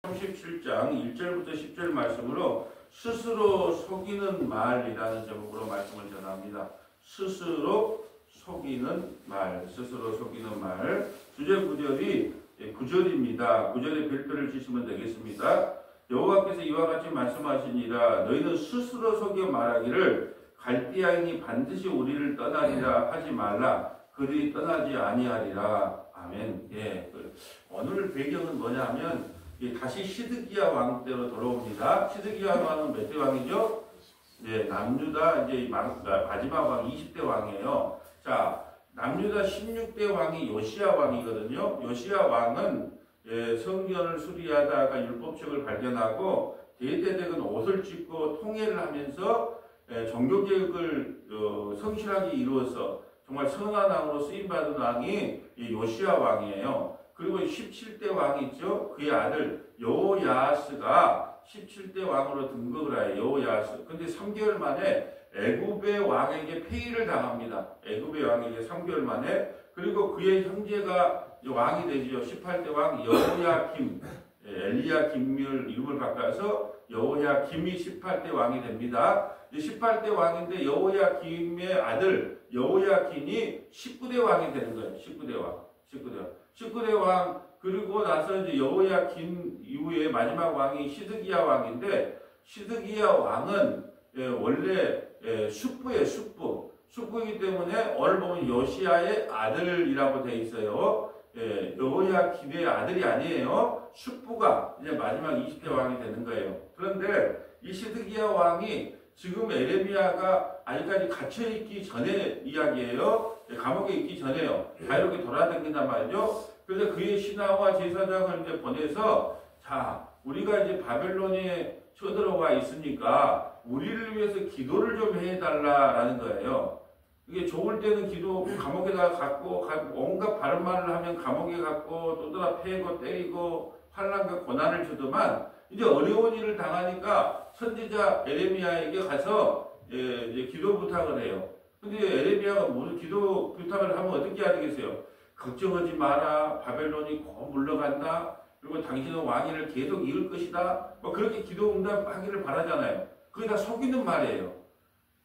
37장 1절부터 10절 말씀으로 스스로 속이는 말이라는 제목으로 말씀을 전합니다. 스스로 속이는 말, 스스로 속이는 말. 주제 구절이 9절입니다. 9절에 별표를 치시면 되겠습니다. 여호와께서 이와 같이 말씀하시니라. 너희는 스스로 속여 말하기를 갈대아인이 반드시 우리를 떠나리라 하지 말라. 그들이 떠나지 아니하리라. 아멘. 예. 오늘 배경은 뭐냐면 다시 시드기야 왕 때로 돌아옵니다. 시드기야 왕은 몇 대 왕이죠? 예, 남유다 이제 마지막 왕 20대 왕이에요. 자, 남유다 16대 왕이 요시야 왕이거든요. 요시야 왕은 성전을 수리하다가 율법책을 발견하고 대대적인 옷을 찢고 통일을 하면서 종교개혁을 성실하게 이루어서 정말 선한 왕으로 쓰임받은 왕이 요시야 왕이에요. 그리고 17대 왕이 있죠. 그의 아들 여호야스가 17대 왕으로 등극을 해요. 여호야스. 근데 3개월 만에 애굽의 왕에게 폐위를 당합니다. 애굽의 왕에게 3개월 만에. 그리고 그의 형제가 왕이 되죠. 18대 왕 여호야김, 엘리야김을 이름을 바꿔서 여호야김이 18대 왕이 됩니다. 18대 왕인데 여호야김의 아들 여호야김이 19대 왕이 되는 거예요. 19대 왕. 19대 왕. 그리고 나서 이제 여호야김 이후에 마지막 왕이 시드기야 왕인데, 시드기야 왕은 원래 숙부예요. 숙부이기 때문에 오늘 보면 요시야의 아들이라고 되어 있어요. 여호야김의 아들이 아니에요. 숙부가 이제 마지막 20대 왕이 되는 거예요. 그런데 이 시드기야 왕이 지금 에레미야가 아직까지 갇혀있기 전에 이야기예요. 감옥에 있기 전에요. 자유롭게 돌아다닌단 말이죠. 그래서 그의 신하와 제사장을 이제 보내서, 자, 우리가 이제 바벨론에 쳐들어와 있으니까 우리를 위해서 기도를 좀 해달라라는 거예요. 이게 좋을 때는 기도 감옥에다가 갖고 온갖 바른 말을 하면 감옥에 갖고 또다가 패고 때리고 환난과 고난을 주더만, 이제 어려운 일을 당하니까 선지자 에레미야에게 가서 이제 기도 부탁을 해요. 근데 에레미야가 무슨 기도 부탁을 하면 어떻게 해야 되겠어요? 걱정하지 마라. 바벨론이 곧 물러간다. 그리고 당신은 왕위를 계속 이을 것이다. 뭐 그렇게 기도 응답하기를 바라잖아요. 그게 다 속이는 말이에요.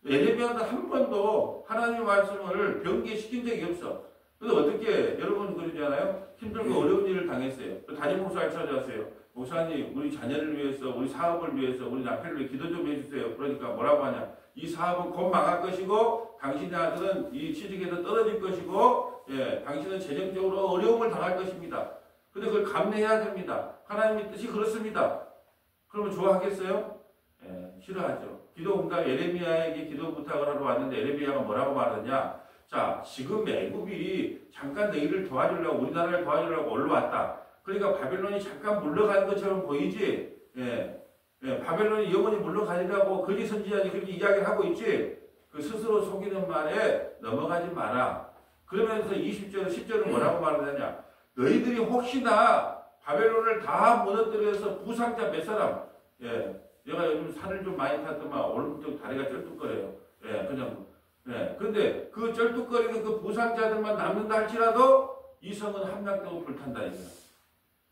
에레미야는 한 번도 하나님의 말씀을 변개시킨 적이 없어. 그래서 어떻게, 여러분 그러잖아요. 힘들고 어려운 일을 당했어요. 담임 목사를 찾아왔어요. 목사님, 우리 자녀를 위해서, 우리 사업을 위해서, 우리 남편을 위해 기도 좀 해주세요. 그러니까 뭐라고 하냐. 이 사업은 곧 망할 것이고, 당신의 아들은 이 취직에서 떨어질 것이고, 당신은 재정적으로 어려움을 당할 것입니다. 근데 그걸 감내해야 됩니다. 하나님의 뜻이 그렇습니다. 그러면 좋아하겠어요? 싫어하죠. 기도 응답 에레미야에게 기도 부탁을 하러 왔는데 에레미야가 뭐라고 말하냐. 자, 지금 애굽이 잠깐 너희를 도와주려고, 우리나라를 도와주려고 올라왔다. 그러니까 바벨론이 잠깐 물러가는 것처럼 보이지? 바벨론이 영원히 물러가리라고 거짓 선지자들이 그렇게 이야기를 하고 있지? 그 스스로 속이는 말에 넘어가지 마라. 그러면서 20절, 10절은 뭐라고 말하느냐? 너희들이 혹시나 바벨론을 다 무너뜨려서 부상자 몇 사람, 내가 요즘 산을 좀 많이 탔더만 오른쪽 다리가 쩔뚝거려요. 그런데 그 쩔뚝거리는 그 부상자들만 남는다 할지라도 이 성은 함락되고 불탄다.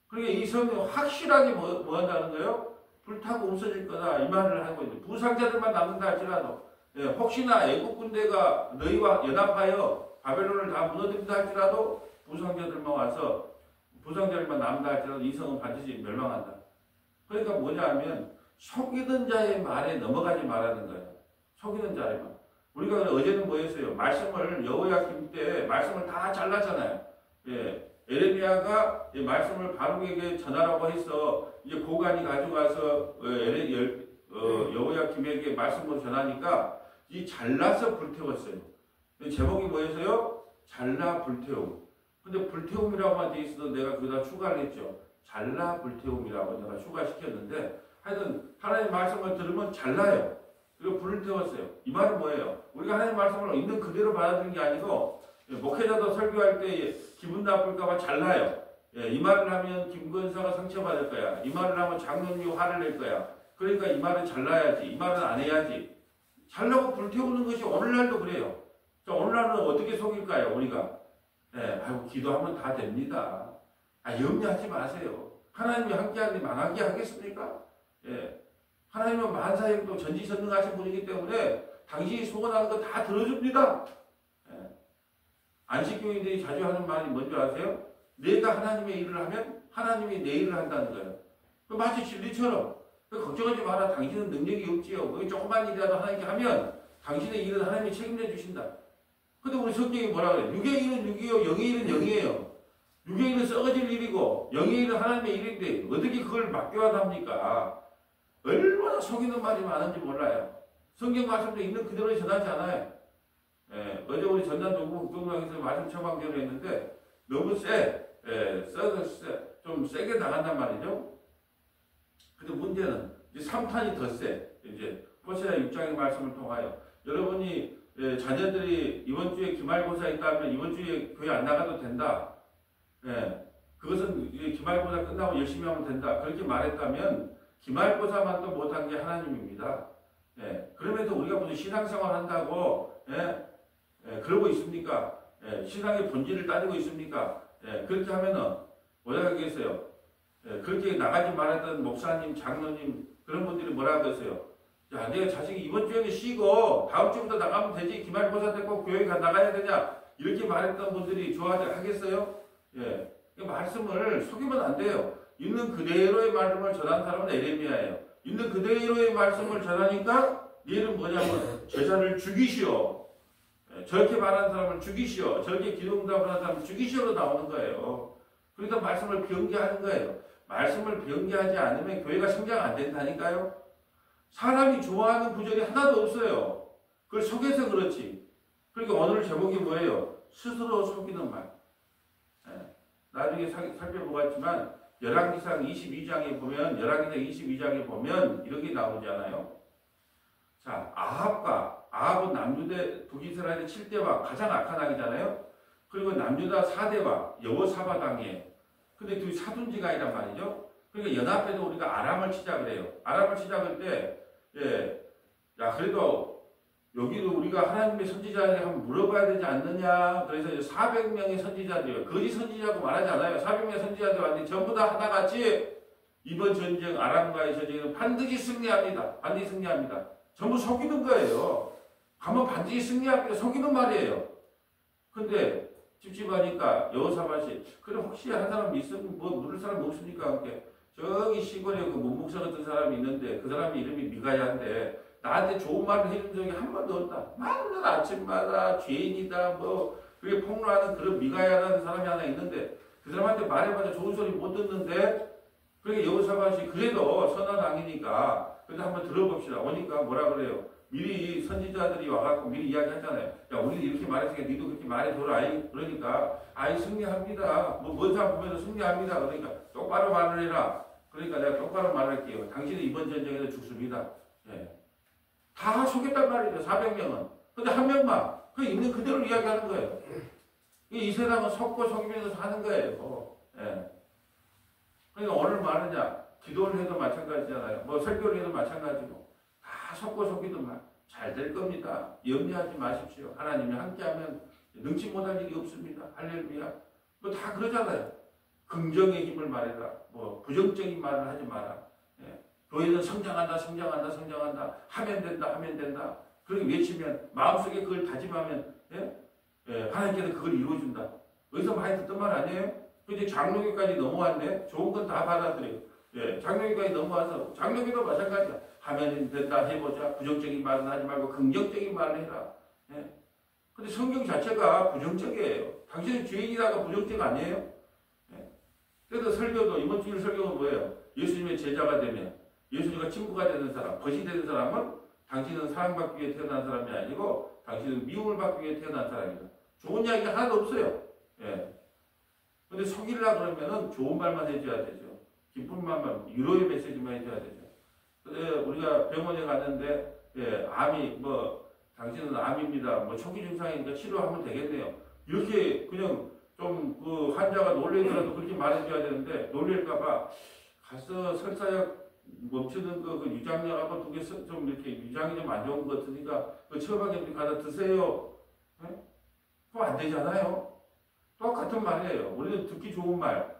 그러니까 이 성이 확실하게 뭐 한다는 거예요? 불타고 없어질 거다. 이 말을 하고 있는데, 부상자들만 남는다 할지라도, 혹시나 애국 군대가 너희와 연합하여 바벨론을 다 무너뜨린다 할지라도 부상자들만 와서, 부상자들만 남는다 할지라도 이 성은 반드시 멸망한다. 그러니까 뭐냐 하면 속이는 자의 말에 넘어가지 말라는 거예요. 속이는 자의 말. 우리가 어제는 뭐 했어요? 말씀을, 여호야김 때 말씀을 다 잘랐잖아요. 에레미야가 말씀을 바룩에게 전하라고 해서 이제 고관이 가져가서 여호야김에게 말씀을 전하니까 이 잘라서 불태웠어요. 제목이 뭐였어요? 잘라 불태움. 근데 불태움이라고만 돼 있어도 내가 거기다 추가를 했죠. 잘라 불태움이라고 내가 추가시켰는데, 하여튼 하나님의 말씀을 들으면 잘라요. 그리고 불을 태웠어요. 이 말은 뭐예요? 우리가 하나님의 말씀을 있는 그대로 받아들이는 게 아니고, 목회자도 설교할 때 기분 나쁠까봐 잘라요. 이 말을 하면 김건사가 상처받을 거야. 이 말을 하면 장로님이 화를 낼 거야. 그러니까 이 말은 잘라야지. 이 말은 안 해야지. 잘라고 불태우는 것이 오늘날도 그래요. 자, 오늘날은 어떻게 속일까요, 우리가? 아이고, 기도하면 다 됩니다. 염려하지 마세요. 하나님이 함께하는데 망하게 하겠습니까? 예. 하나님은 만사에 또 전지전능하신 분이기 때문에 당신이 소원하는 거 다 들어줍니다. 예. 안식교인들이 자주 하는 말이 뭔지 아세요? 내가 하나님의 일을 하면 하나님이 내 일을 한다는 거예요. 마치 진리처럼. 걱정하지 마라. 당신은 능력이 없지요. 조그만 일이라도 하나님께 하면 당신의 일은 하나님이 책임져 주신다. 근데 우리 성경이 뭐라 그래요? 육의 일은 육이요, 영의 일은 영이에요. 육의 일은 썩어질 일이고 영의 일은 하나님의 일인데 어떻게 그걸 맡겨야 합니까? 얼마나 속이는 말이 많은지 몰라요. 성경 말씀도 있는 그대로 전하지 않아요. 예, 어제 우리 전남 동부 국동강에서 말씀 처방대로 했는데 너무 좀 세게 나간단 말이죠. 근데 문제는 이제 3탄이 더 세. 이제 호세아 6장의 말씀을 통하여 여러분이 자녀들이 이번 주에 기말고사 있다면 이번 주에 교회 안 나가도 된다. 그것은 기말고사 끝나고 열심히 하면 된다. 그렇게 말했다면 기말고사만도 못한 게 하나님입니다. 그러면서 우리가 무슨 신앙생활 한다고 그러고 있습니까? 신앙의 본질을 따지고 있습니까? 그렇게 하면은 뭐라 하겠어요? 그렇게 나가지 말았던 목사님, 장로님 그런 분들이 뭐라 하겠어요? 야, 내 자식이 이번 주에는 쉬고 다음 주부터 나가면 되지. 기말고사 때 꼭 교회 나가야 되냐? 이렇게 말했던 분들이 좋아하겠어요? 예, 말씀을 속이면 안 돼요. 있는 그대로의 말씀을 전한 사람은 에레미야예요. 있는 그대로의 말씀을 전하니까 얘는 뭐냐면 제자를 죽이시오. 저렇게 말하는 사람을 죽이시오. 저렇게 기도응답을 하는 사람을 죽이시오로 나오는 거예요. 그러니까 말씀을 변개하는 거예요. 말씀을 변개하지 않으면 교회가 성장 안 된다니까요. 사람이 좋아하는 구절이 하나도 없어요. 그걸 속여서 그렇지. 그러니까 오늘 제목이 뭐예요? 스스로 속이는 말. 나중에 살펴보겠지만 열왕기상 22장에 보면 이렇게 나오잖아요. 자, 아합은 남유대 북이스라엘의 7대와 가장 악한 왕이잖아요. 그리고 남유다 4대와 여호사밧 왕이에요. 근데 둘이 사둔지간이란 말이죠. 그러니까 연합해서 우리가 아람을 치자 그래요. 아람을 치자 그때 야 그래도 여기도 우리가 하나님의 선지자에게 한번 물어봐야 되지 않느냐. 그래서 400명의 선지자들이요. 거짓 선지자고 말하지 않아요. 400명의 선지자들 왔는데 전부 다 하나같이 이번 전쟁 아람과의 전쟁은 반드시 승리합니다. 반드시 승리합니다. 전부 속이는 거예요. 가면 반드시 승리합니다. 속이는 말이에요. 근데 찝찝하니까 여호사밧이 그래 혹시 한 사람 있으면 뭐 물을 사람 없습니까? 함께 저기 시골에 그 문목사 같은 사람이 있는데 그 사람이 이름이 미가야인데 나한테 좋은 말을 해준 적이 한 번도 없다. 맨날 아침마다 죄인이다 뭐 그게 폭로하는 그런 미가야라는 사람이 하나 있는데 그 사람한테 말해봐도 좋은 소리 못 듣는데 그러니까 여호사밧이 그래도 선한 왕이니까 그래도 한번 들어봅시다. 오니까 뭐라 그래요? 미리 선지자들이 와갖고 미리 이야기하잖아요. 야, 우리도 이렇게 말했으니까 니도 그렇게 말해줘라. 그러니까, 승리합니다. 뭔 사람 보면서 승리합니다. 그러니까, 똑바로 말을 해라. 그러니까 내가 똑바로 말할게요. 당신은 이번 전쟁에서 죽습니다. 다 속였단 말이죠. 400명은. 근데 한 명만. 그 있는 그대로 이야기하는 거예요. 이 세상은 속고 속이면서 사는 거예요. 그러니까 오늘 말하냐. 기도를 해도 마찬가지잖아요. 뭐 설교를 해도 마찬가지고. 다 속고 속이는 말. 잘 될 겁니다. 염려하지 마십시오. 하나님이 함께하면 능치 못할 일이 없습니다. 할렐루야. 뭐 다 그러잖아요. 긍정의 힘을 말해라. 뭐 부정적인 말을 하지 마라. 교회는 성장한다. 하면 된다. 그렇게 외치면 마음속에 그걸 다짐하면 하나님께서 그걸 이루어준다. 어디서 많이 듣던 말 아니에요? 근데 장로교까지 넘어왔네. 좋은 건 다 받아들여요. 장로교까지 넘어와서 장로교도 마찬가지야. 하면 된다 해보자. 부정적인 말은 하지 말고 긍정적인 말을 해라. 근데 성경 자체가 부정적이에요. 당신은 죄인이라가 부정적 아니에요? 그래서 설교도 이번 주일 설교는 뭐예요? 예수님의 제자가 되면 예수님과 친구가 되는 사람, 벗이 되는 사람은 당신은 사랑받기 위해 태어난 사람이 아니고 당신은 미움을 받기 위해 태어난 사람이다. 좋은 이야기가 하나도 없어요. 근데 속이려고 그러면은 좋은 말만 해줘야 되죠. 기쁜 말만, 위로의 메시지만 해줘야 되죠. 근데 우리가 병원에 갔는데, 암이, 당신은 암입니다. 초기 증상이니까 치료하면 되겠네요. 이렇게 그냥 좀 그 환자가 놀래더라도 그렇게 말해줘야 되는데, 놀랄까봐 가서 설사약 멈추는 그 유장약하고 두 개 좀 이렇게 유장이 좀 안 좋은 것 같으니까 그 처방에 가서 드세요. 그거 안 되잖아요. 똑같은 말이에요. 우리는 듣기 좋은 말.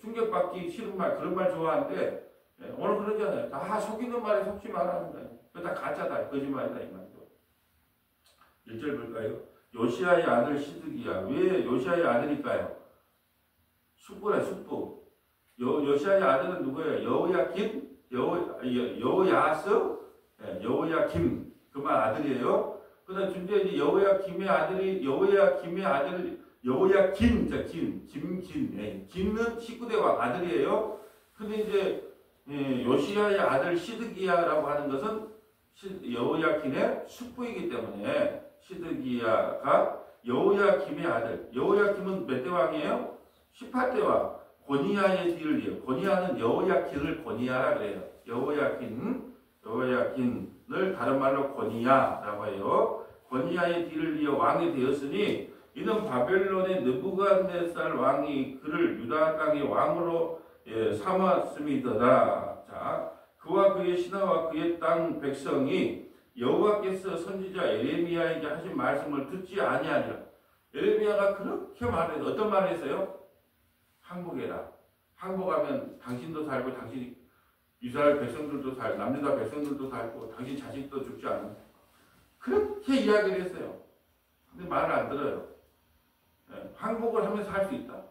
충격받기 싫은 말, 그런 말 좋아하는데, 오늘 그러잖아요. 다 속이는 말에 속지 말라는 거예요. 그거 다 가짜다, 거짓말이다, 이 말이죠. 1절 볼까요? 요시아의 아들 시드기야. 왜 요시아의 아들일까요? 숙부래, 숙부. 요시아의 아들은 누구예요? 여호야김, 여호야스, 여호야김. 그만 아들이에요. 그다음 준비해 이제 여호야김의 아들이 여호야김, 김긴. 김은 19대 왕 아들이에요. 근데 이제 요시아의 아들 시드기야라고 하는 것은 여호야김의 숙부이기 때문에 시드기야가 여호야김의 아들. 여호야김은 몇 대 왕이에요? 18대 왕. 고니야의 뒤를 이어. 고니야는 여호야긴을 고니야라 그래요. 여호야긴을 다른 말로 고니야라고 해요. 고니야의 뒤를 이어 왕이 되었으니 이는 바벨론의 느부갓네살 왕이 그를 유다 땅의 왕으로 삼았음이더라. 자, 그와 그의 신하와 그의 땅 백성이 여호와께서 선지자 에레미야에게 하신 말씀을 듣지 아니하니라. 에레미야가 그렇게 말해서 어떤 말을 했어요? 항복해라. 항복하면 당신도 살고 당신 이스라엘 백성들도 살고 남유다 백성들도 살고 당신 자식도 죽지 않는 그렇게 이야기를 했어요. 근데 말을 안 들어요. 항복을 하면서 할 수 있다.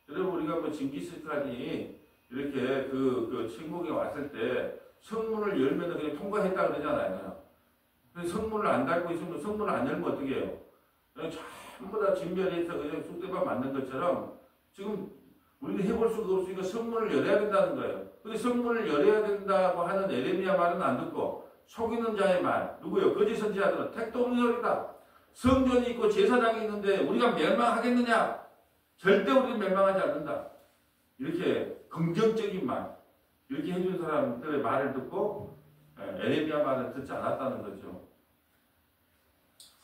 여러분 우리가 뭐 징기스칸이 이렇게 그 침공에 왔을 때 성문을 열면 그냥 통과했다 그러잖아요. 근데 성문을 안 닫고 있으면 성문을 안 열면 어떻게 해요? 전부 다 진멸해서 그냥 쑥대밭 만든 것처럼 지금 우리는 해볼 수가 없으니까 성문을 열어야 된다는 거예요. 근데 성문을 열어야 된다고 하는 에레미야 말은 안 듣고 속이는 자의 말, 누구요? 거짓 선지자들은 택도 없는 소리다. 성전이 있고 제사장이 있는데 우리가 멸망하겠느냐? 절대 우리는 멸망하지 않는다. 이렇게 긍정적인 말, 이렇게 해준 사람들의 말을 듣고 에레미야 말을 듣지 않았다는 거죠.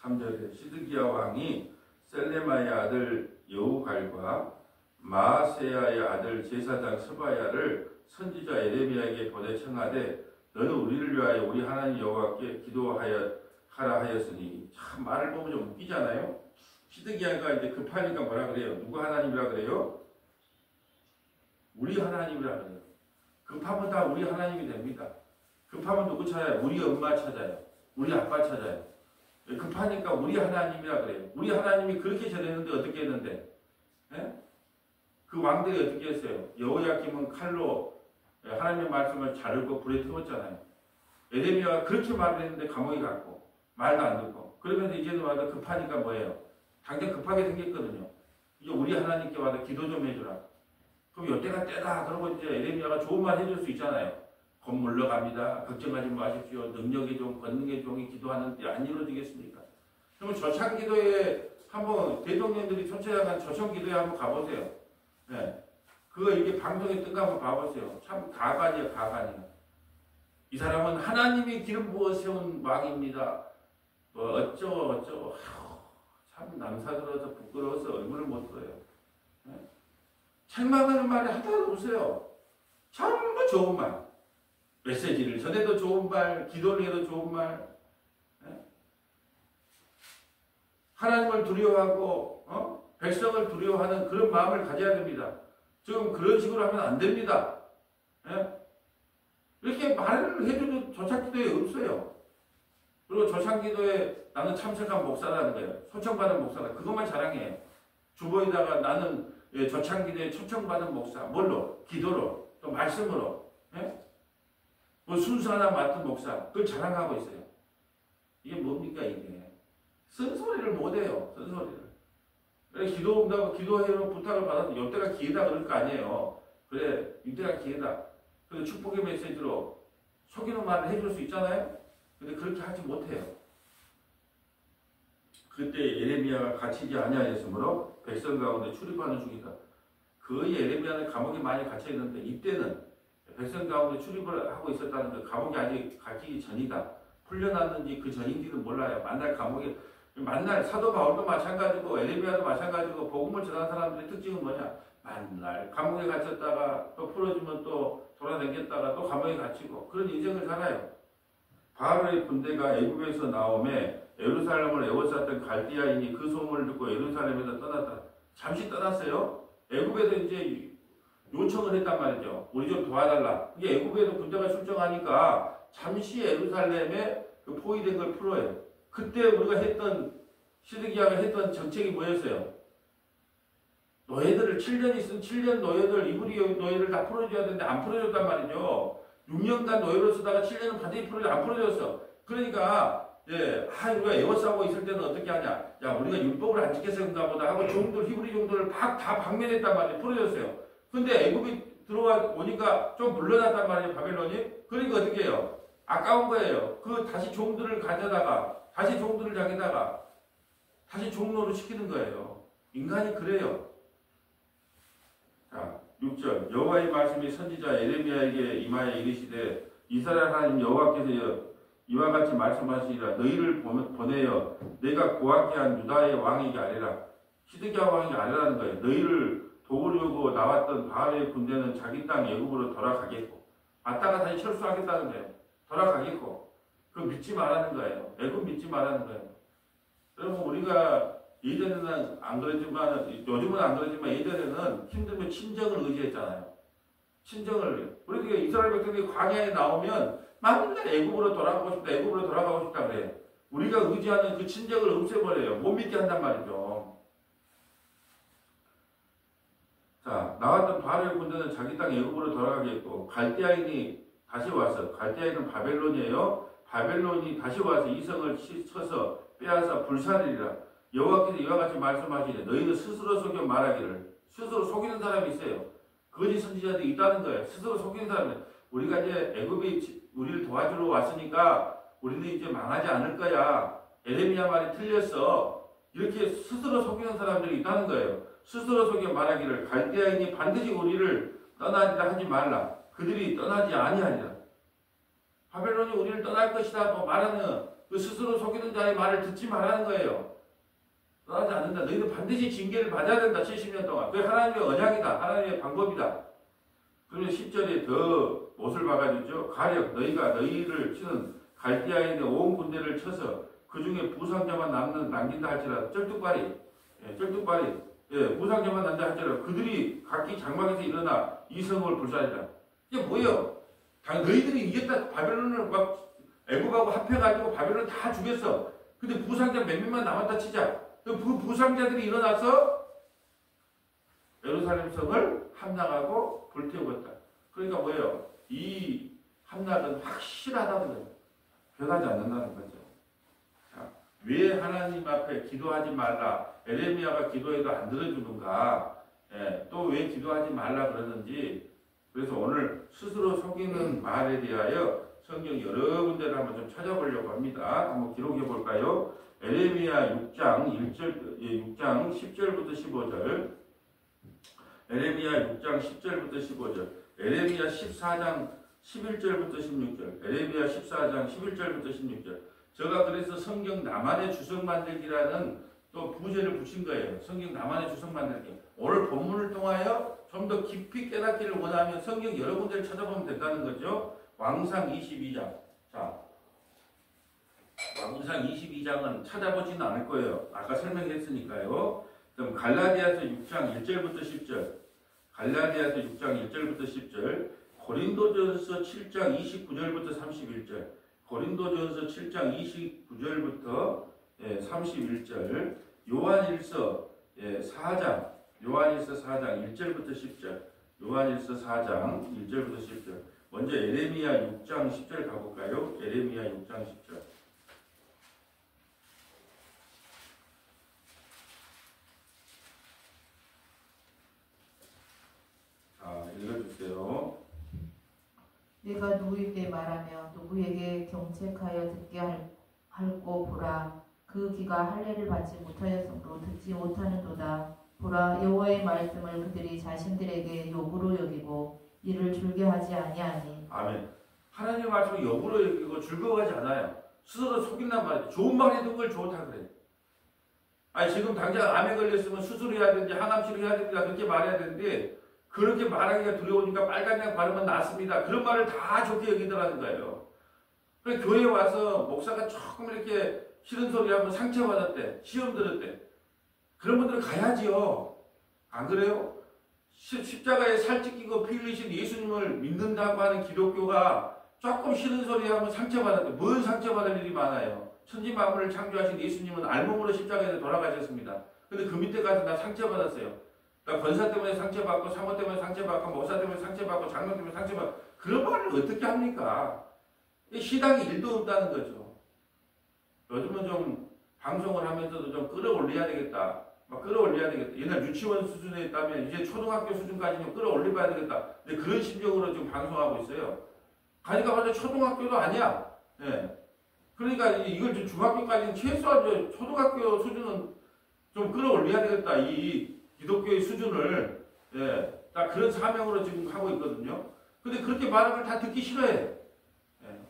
3절에 시드기야 왕이 셀레마의 아들 여우갈과 마아세야의 아들 제사장 스바야를 선지자 에레미야에게 보내 청하되 너는 우리를 위하여 우리 하나님 여호와께 기도하라 하였으니 참 말을 보면 좀 웃기잖아요. 시드기야가 이제 급하니까 뭐라 그래요? 누구 하나님이라 그래요? 우리 하나님이라 그래요. 급하면 다 우리 하나님이 됩니다. 급하면 누구 찾아요? 우리 엄마 찾아요. 우리 아빠 찾아요. 급하니까 우리 하나님이라 그래요. 우리 하나님이 그렇게 전했는데 어떻게 했는데? 그 왕들이 어떻게 했어요? 여호야김은 칼로 하나님의 말씀을 자르고 불에 태웠잖아요. 에레미야가 그렇게 말을 했는데 감옥에 갔고 말도 안 듣고 그러면서 이제는 와서 급하니까 뭐예요? 당장 급하게 생겼거든요. 이제 우리 하나님께 와서 기도 좀 해주라. 그럼 이때가 때다. 그러고 이제 에레미야가 좋은 말 해줄 수 있잖아요. 곧 물러갑니다. 걱정하지 마십시오. 능력의 종, 권능의 종이 기도하는데 안 이루어지겠습니까? 그러면 저창 기도에 한번 대통령들이 초청한 저청 기도에 한번 가보세요. 그거 이게 방송에 뜬 거 한번 봐보세요. 참 가관이에요, 가관이에요. 이 사람은 하나님이 기름 부어 세운 왕입니다. 뭐 어쩌고 참 남사스러워서 부끄러워서 얼굴을 못 써요. 책망하는 말이 하나도 없어요. 전부 좋은 말. 메시지를 전해도 좋은 말, 기도를 해도 좋은 말. 하나님을 두려워하고 백성을 두려워하는 그런 마음을 가져야 됩니다. 지금 그런 식으로 하면 안 됩니다. 이렇게 말을 해줘도 조창기도에 없어요. 그리고 조창기도에 나는 참석한 목사라는 거예요. 초청받은 목사다. 그것만 자랑해요. 주보에다가 나는 조창기도에 초청받은 목사. 뭘로? 기도로. 또 말씀으로. 뭐 순수 하나 맡은 목사. 그걸 자랑하고 있어요. 이게 뭡니까 이게. 쓴소리를 못해요. 쓴소리를. 그래 기도한다고 기도해요 부탁을 받아서 이때가 기회다 그럴 거 아니에요. 그래 이때가 기회다. 그래서 축복의 메시지로 속이는 말을 해줄 수 있잖아요. 근데 그렇게 하지 못해요. 그때 예레미야가 갇히지 아니하였으므로 백성 가운데 출입하는 중이다. 거의 예레미야는 감옥에 많이 갇혀 있는데 이때는 백성 가운데 출입을 하고 있었다는 거. 감옥이 아직 갇히기 전이다. 풀려났는지 그 전인지는 몰라요. 만날 사도 바울도 마찬가지고 에레미야도 마찬가지고 복음을 전한 사람들의 특징은 뭐냐? 만날 감옥에 갇혔다가 또 풀어주면 또 돌아다녔다가 또 감옥에 갇히고 그런 인생을 살아요. 바로의 군대가 애굽에서 나오매 예루살렘을 에워쌌던 갈디아인이 그 소문을 듣고 예루살렘에서 떠났다. 잠시 떠났어요. 애굽에서 이제 요청을 했단 말이죠. 우리 좀 도와달라. 이게 애굽에도 군대가 출정하니까 잠시 예루살렘에 그 포위된 걸 풀어요. 그때 우리가 했던 시드기야가 했던 정책이 뭐였어요? 노예들을 7년 있은 7년 노예들 이브리 노예를 다 풀어줘야 되는데 안 풀어줬단 말이죠. 6년간 노예로 쓰다가 7년은 반드시 안 풀어줬어. 그러니까 우리가 에워싸고 있을 때는 어떻게 하냐? 야, 우리가 율법을 안 지켜서 그런가 보다 하고 종들 히브리 종들을 다 방면했단 말이에요. 풀어줬어요. 근데 애굽이 들어와 오니까 좀 물러났단 말이에요. 바벨론이. 그러니까 어떻게 해요? 아까운 거예요. 그 다시 종들을 가져다가 다시 종들을 자기다가 다시 종로로 시키는 거예요. 인간이 그래요. 자, 6절 여호와의 말씀이 선지자 예레미야에게 임하여 이르시되 이스라엘 하나님 여호와께서 이와 같이 말씀하시니라 너희를 보내어 내가 고하게 한 유다의 왕에게 아뢰라. 시드기야 왕에게 아뢰라는 거예요. 너희를 도우려고 나왔던 바알의 군대는 자기 땅 애굽으로 돌아가겠고 왔다가 다시 철수하겠다는 거예요. 돌아가겠고 그거 믿지 말라는 거예요. 애굽 믿지 말라는 거예요. 여러분 우리가 예전에는 안 그랬지만 요즘은 안 그랬지만 예전에는 힘들면 친정을 의지했잖아요. 친정을 우리가 이스라엘 백성들이 광야에 나오면 맨날 애굽으로 돌아가고 싶다. 애굽으로 돌아가고 싶다 그래. 우리가 의지하는 그 친정을 없애버려요. 못 믿게 한단 말이죠. 자, 나왔던 바알의 군대는 자기 땅 애굽으로 돌아가겠고 갈대아인이 다시 와서 갈대아인은 바벨론이에요. 바벨론이 다시 와서 이성을 쳐서 빼앗아 불살리리라. 여호와께서 이와 같이 말씀하시되 너희는 스스로 속여 말하기를. 스스로 속이는 사람이 있어요. 거짓 선지자들이 있다는 거예요. 스스로 속이는 사람이. 우리가 이제 애굽이 우리를 도와주러 왔으니까 우리는 이제 망하지 않을 거야. 에레미야 말이 틀렸어. 이렇게 스스로 속이는 사람들이 있다는 거예요. 스스로 속여 말하기를 갈대아인이 반드시 우리를 떠나리라 하지 말라. 그들이 떠나지 아니하리라. 바벨론이 우리를 떠날 것이다 뭐 말하는 그 스스로 속이는 자의 말을 듣지 말라는 거예요. 떠나지 않는다. 너희는 반드시 징계를 받아야 된다. 70년 동안. 그게 하나님의 언약이다. 하나님의 방법이다. 그러면 10절에 더 못을 박아주죠. 가령 너희가 너희를 치는 갈대아인의 온 군대를 쳐서 그 중에 부상자만 남긴다 할지라도 쩔뚝발이 부상자만 남긴다 할지라도 그들이 각기 장막에서 일어나 이 성을 불살리라. 이게 뭐예요? 너희들이 이겼다. 바벨론을 막 애굽하고 합해가지고 바벨론 다 죽였어. 근데 부상자 몇몇만 남았다 치자. 그 부상자들이 일어나서 예루살렘 성을 함락하고 불태웠다. 그러니까 뭐예요? 이 함락은 확실하다는 거예요. 변하지 않는다는 거죠. 자, 왜 하나님 앞에 기도하지 말라? 에레미야가 기도해도 안 들어주는가? 또 왜 기도하지 말라 그러는지. 그래서 오늘 스스로 속이는 말에 대하여 성경 여러 군데를 한번 좀 찾아보려고 합니다. 한번 기록해 볼까요? 에레미야 6장 10절부터 15절. 에레미야 6장 10절부터 15절. 에레미야 14장 11절부터 16절. 에레미야 14장 11절부터 16절. 제가 그래서 성경 나만의 주석 만들기라는 또 부제를 붙인 거예요. 성경 나만의 주석 만들기. 오늘 본문을 통하여 좀 더 깊이 깨닫기를 원하면 성경 여러 군데를 찾아보면 된다는 거죠. 왕상 22장. 자, 왕상 22장은 찾아보지는 않을 거예요. 아까 설명했으니까요. 그럼 갈라디아서 6장 1절부터 10절. 갈라디아서 6장 1절부터 10절. 고린도전서 7장 29절부터 31절. 고린도전서 7장 29절부터 31절. 요한일서 4장. 요한일서 4장 1절부터 10절. 요한일서 4장 1절부터 10절. 먼저 에레미야 6장 10절 가볼까요? 에레미야 6장 10절. 자, 읽어주세요. 내가 누구에게 말하며 누구에게 경책하여 듣게 할고 보라. 그 귀가 할례를 받지 못하였으므로 듣지 못하는도다. 보라, 여호와의 말씀을 그들이 자신들에게 욕으로 여기고 이를 즐겨하지 아니하니. 아멘. 하나님의 말씀을 역으로 여기고 즐거워하지 않아요. 스스로 속인단 말이에요. 좋은 말 해둔 걸 좋다 그래. 아니 지금 당장 암에 걸렸으면 수술해야 되는지 항암치료 해야 됩니다. 그렇게 말해야 되는데 그렇게 말하기가 두려우니까 빨간 약 바르면 낫습니다. 그런 말을 다 좋게 여기더라는 거예요. 그래서 교회에 와서 목사가 조금 이렇게 싫은 소리 하면 상처받았대. 시험 들었대. 그런 분들은 가야지요. 안 그래요? 십자가에 살 찢기고 피 흘리신 예수님을 믿는다고 하는 기독교가 조금 싫은 소리 하면 상처받았대. 뭔 상처받을 일이 많아요. 천지 만물을 창조하신 예수님은 알몸으로 십자가에 돌아가셨습니다. 근데 그 밑에 가서 나 상처받았어요. 나 권사 때문에 상처받고 사모 때문에 상처받고 목사 때문에 상처받고 장로 때문에 상처받고 그런 말을 어떻게 합니까? 시당이 일도 없다는 거죠. 요즘은 좀 방송을 하면서도 좀 끌어올려야 되겠다. 막 끌어올려야 되겠다. 옛날 유치원 수준에 있다면 이제 초등학교 수준까지는 끌어올려봐야 되겠다. 근데 그런 심정으로 지금 방송하고 있어요. 가니까 맞아 초등학교도 아니야. 예. 그러니까 이걸 좀 중학교까지는 최소한 초등학교 수준은 좀 끌어올려야 되겠다. 이 기독교의 수준을 예. 딱 그런 사명으로 지금 하고 있거든요. 근데 그렇게 말하는 걸 다 듣기 싫어해. 예.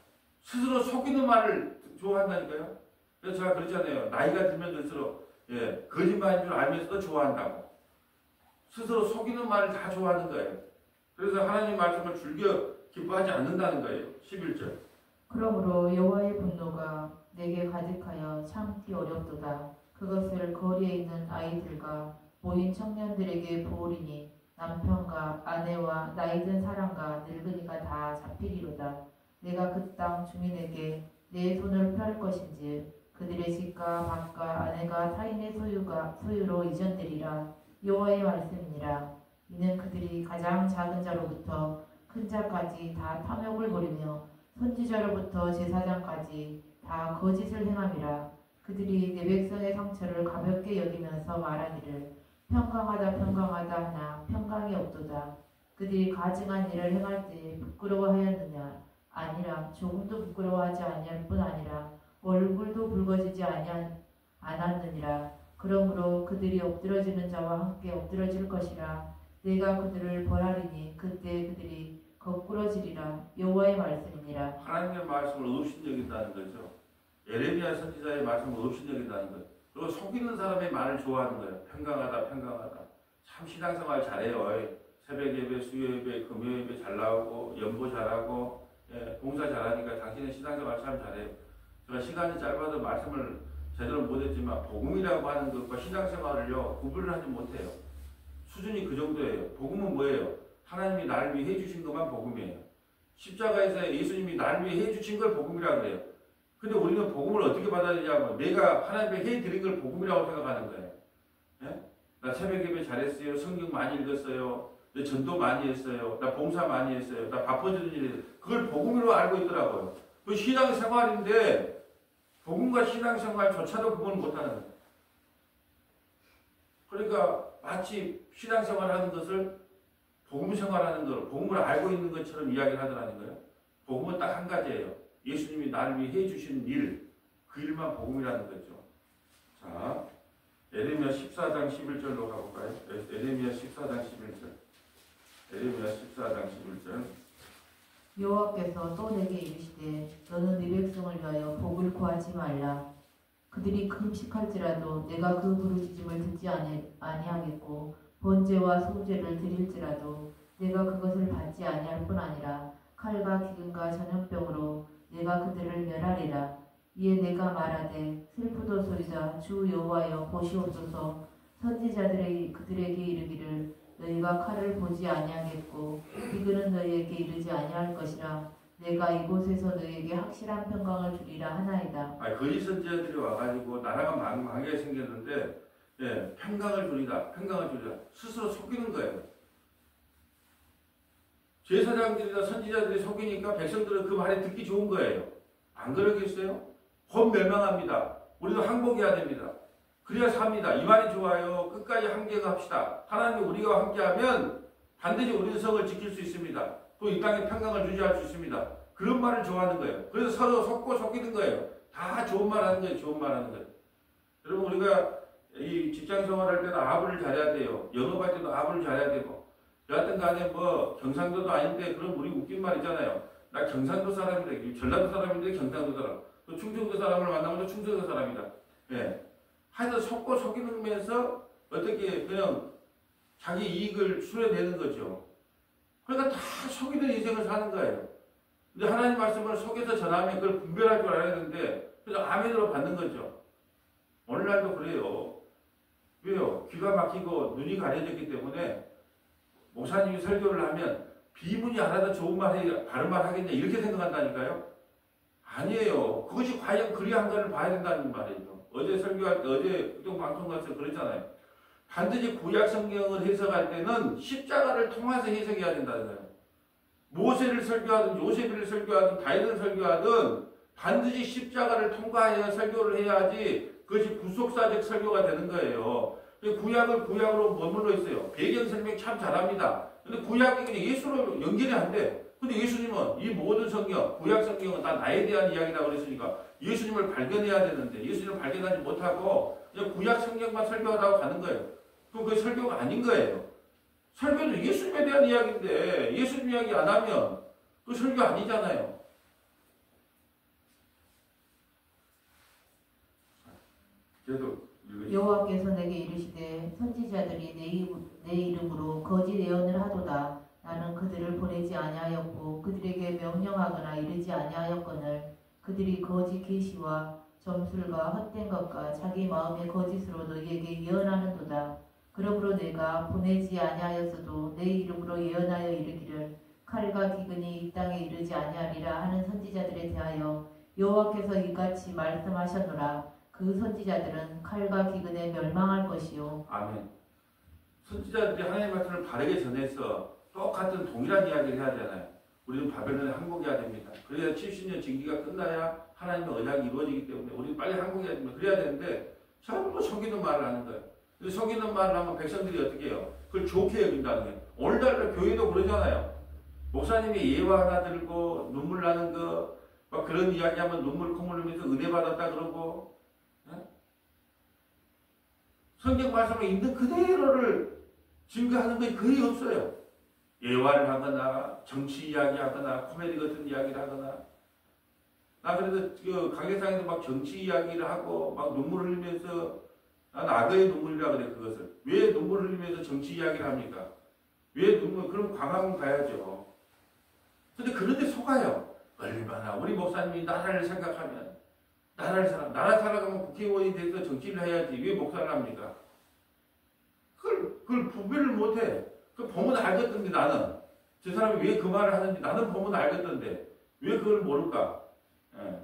스스로 속이는 말을 좋아한다니까요. 그래서 제가 그랬잖아요. 나이가 들면 들수록 예, 거짓말인 줄 알면서도 좋아한다고. 스스로 속이는 말을 다 좋아하는 거예요. 그래서 하나님 말씀을 즐겨 기뻐하지 않는다는 거예요. 11절. 그러므로 여호와의 분노가 내게 가득하여 참기 어렵도다. 그것을 거리에 있는 아이들과 모인 청년들에게 부으리니 남편과 아내와 나이든 사람과 늙은이가 다 잡히리로다. 내가 그 땅 주민에게 내 손을 펼 것인지 그들의 집과 밭과 아내가 타인의 소유로 이전되리라. 여호와의 말씀이니라. 이는 그들이 가장 작은 자로부터 큰 자까지 다 탐욕을 부리며 선지자로부터 제사장까지 다 거짓을 행함이라. 그들이 내 백성의 상처를 가볍게 여기면서 말하기를 평강하다 평강하다 하나 평강이 없도다. 그들이 가증한 일을 행할 때 부끄러워하였느냐? 아니라 조금도 부끄러워하지 아니할 뿐 아니라 얼굴도 붉어지지 않았느니라. 그러므로 그들이 엎드러지는 자와 함께 엎드러질 것이라. 내가 그들을 벌하리니 그때 그들이 거꾸러지리라. 여호와의 말씀이니라. 하나님의 말씀을 업신여긴다는 거죠. 예레미야 선지자의 말씀을 업신여긴다는 거예요. 그리고 속이는 사람의 말을 좋아하는 거예요. 평강하다 평강하다. 참 신앙생활 잘해요. 새벽 예배, 수요 예배, 금요 예배 잘 나오고 연보 잘하고 예, 봉사 잘하니까 당신은 신앙생활 참 잘해요. 제가 시간이 짧아서 말씀을 제대로 못했지만 복음이라고 하는 것과 신앙생활을요 구분을 하지 못해요. 수준이 그 정도예요. 복음은 뭐예요? 하나님이 나를 위해 해주신 것만 복음이에요. 십자가에서 예수님이 나를 위해 해주신 걸 복음이라고 그래요. 근데 우리는 복음을 어떻게 받아들이냐면 내가 하나님께 해드린 걸 복음이라고 생각하는 거예요. 예? 나 새벽 예배 잘했어요. 성경 많이 읽었어요. 나 전도 많이 했어요. 나 봉사 많이 했어요. 나 바빠지는 일이 그걸 복음으로 알고 있더라고요. 그 신앙생활인데 복음과 신앙생활조차도 그걸 못하는 거예요. 그러니까 마치 신앙생활하는 것을 복음생활하는 걸 복음을 알고 있는 것처럼 이야기를 하더라는 거예요. 복음은 딱 한 가지예요. 예수님이 나를 위해 해주신 일, 그 일만 복음이라는 거죠. 자, 에레미야 14장 11절로 가볼까요? 에레미야 14장 11절. 에레미야 14장 11절. 여호와께서 또 내게 이르시되 너는 네 백성을 위하여 복을 구하지 말라. 그들이 금식할지라도 내가 그 부르짖음을 듣지 아니하겠고 번제와 소제를 드릴지라도 내가 그것을 받지 아니할 뿐 아니라 칼과 기근과 전염병으로 내가 그들을 멸하리라. 이에 내가 말하되 슬프도소이다. 주 여호와여 보시옵소서. 선지자들의 그들에게 이르기를 너희가 칼을 보지 아니하겠고 기근은 너희에게 이르지 아니할 것이라. 내가 이곳에서 너희에게 확실한 평강을 주리라 하나이다. 거짓 선지자들이 와가지고 나라가 망하게 생겼는데 예, 평강을 주리라. 평강을 주리라. 스스로 속이는 거예요. 제사장들이나 선지자들이 속이니까 백성들은 그 말에 듣기 좋은 거예요. 안 그러겠어요? 곧 멸망합니다. 우리도 항복해야 됩니다. 그래야 삽니다. 이 말이 좋아요. 끝까지 함께합시다. 하나님이 우리가 함께하면 반드시 우리는 성을 지킬 수 있습니다. 또 이 땅에 평강을 유지할 수 있습니다. 그런 말을 좋아하는 거예요. 그래서 서로 속고 속이는 거예요. 다 좋은 말 하는 거예요. 좋은 말 하는 거예요. 여러분 우리가 이 직장 생활할 때는 아부를 잘해야 돼요. 영업할 때도 아부를 잘해야 되고 여하튼 간에 뭐 경상도도 아닌데 그런 우리 웃긴 말 있잖아요. 나 경상도 사람이다. 전라도 사람인데 경상도 사람. 또 충청도 사람을 만나면 충청도 사람이다. 예. 하여튼 속고 속이면서 어떻게 그냥 자기 이익을 수려내는 거죠. 그러니까 다 속이는 인생을 사는 거예요. 근데 하나님 말씀을 속여서 전하면 그걸 분별할 줄 알아야 되는데 그냥 아멘으로 받는 거죠. 오늘날도 그래요. 왜요? 귀가 막히고 눈이 가려졌기 때문에 목사님이 설교를 하면 비문이 하나도 좋은 말 해, 바른 말 하겠냐 이렇게 생각한다니까요. 아니에요. 그것이 과연 그리한가를 봐야 된다는 말이죠. 어제 설교할 때 어제 방송 가서 그랬잖아요. 반드시 구약 성경을 해석할 때는 십자가를 통해서 해석해야 된다는 거예요. 모세를 설교하든 요셉을 설교하든 다윗을 설교하든 반드시 십자가를 통과하여 설교를 해야지 그것이 구속사적 설교가 되는 거예요. 구약을 구약으로 머물러 있어요. 배경 설명 참 잘합니다. 근데 구약이 그냥 예수로 연결이 안 돼. 근데 예수님은 이 모든 성경, 구약 성경은 다 나에 대한 이야기라고 그랬으니까 예수님을 발견해야 되는데 예수님을 발견하지 못하고 그냥 구약 성경만 설교하다가 가는 거예요. 그럼 그게 설교가 아닌 거예요. 설교는 예수님에 대한 이야기인데 예수님 이야기 안 하면 그 설교 아니잖아요. 그래도 여호와께서 내게 이르시되 선지자들이 내 이름으로 거짓 예언을 하도다. 나는 그들을 보내지 아니하였고 그들에게 명령하거나 이르지 아니하였거늘 그들이 거짓 계시와 점술과 헛된 것과 자기 마음의 거짓으로 너희에게 예언하는도다. 그러므로 내가 보내지 아니하였어도 내 이름으로 예언하여 이르기를 칼과 기근이 이 땅에 이르지 아니하리라 하는 선지자들에 대하여 여호와께서 이같이 말씀하셨노라. 그 선지자들은 칼과 기근에 멸망할 것이요. 아멘. 선지자들이 하나님의 말씀을 바르게 전해서 똑같은 동일한 이야기를 해야 되잖아요. 우리는 바벨론에 항복해야 됩니다. 그래야 70년 징기가 끝나야 하나님의 언약이 이루어지기 때문에 우리는 빨리 항복해야 됩니다. 그래야 되는데 전부 속이는 말을 하는 거예요. 속이는 말을 하면 백성들이 어떻게 해요? 그걸 좋게 여긴다는 거예요. 오늘날 교회도 그러잖아요. 목사님이 예화 하나 들고 눈물 나는 거, 막 그런 이야기하면 눈물 콧물 흘리면서 은혜 받았다 그러고, 성경 말씀에 있는 그대로를 증거하는 게 거의 없어요. 예화를 하거나 정치 이야기 하거나 코미디 같은 이야기를 하거나 나 그래도 그 강의상에서 막 정치 이야기를 하고 막 눈물 흘리면서 난 악의 눈물이라 그래. 그것을 왜 눈물 흘리면서 정치 이야기를 합니까? 왜 눈물? 그럼 광화문 가야죠. 근데 그런데 속아요. 얼마나 우리 목사님이 나라를 생각하면 나라 살아가면 국회의원이 돼서 정치를 해야지 왜 목사를 합니까? 그걸 분별을 못해. 그 보면 알겠던데 나는 저 사람이 왜 그 말을 하는지 나는 보면 알겠던데 왜 그걸 모를까? 예.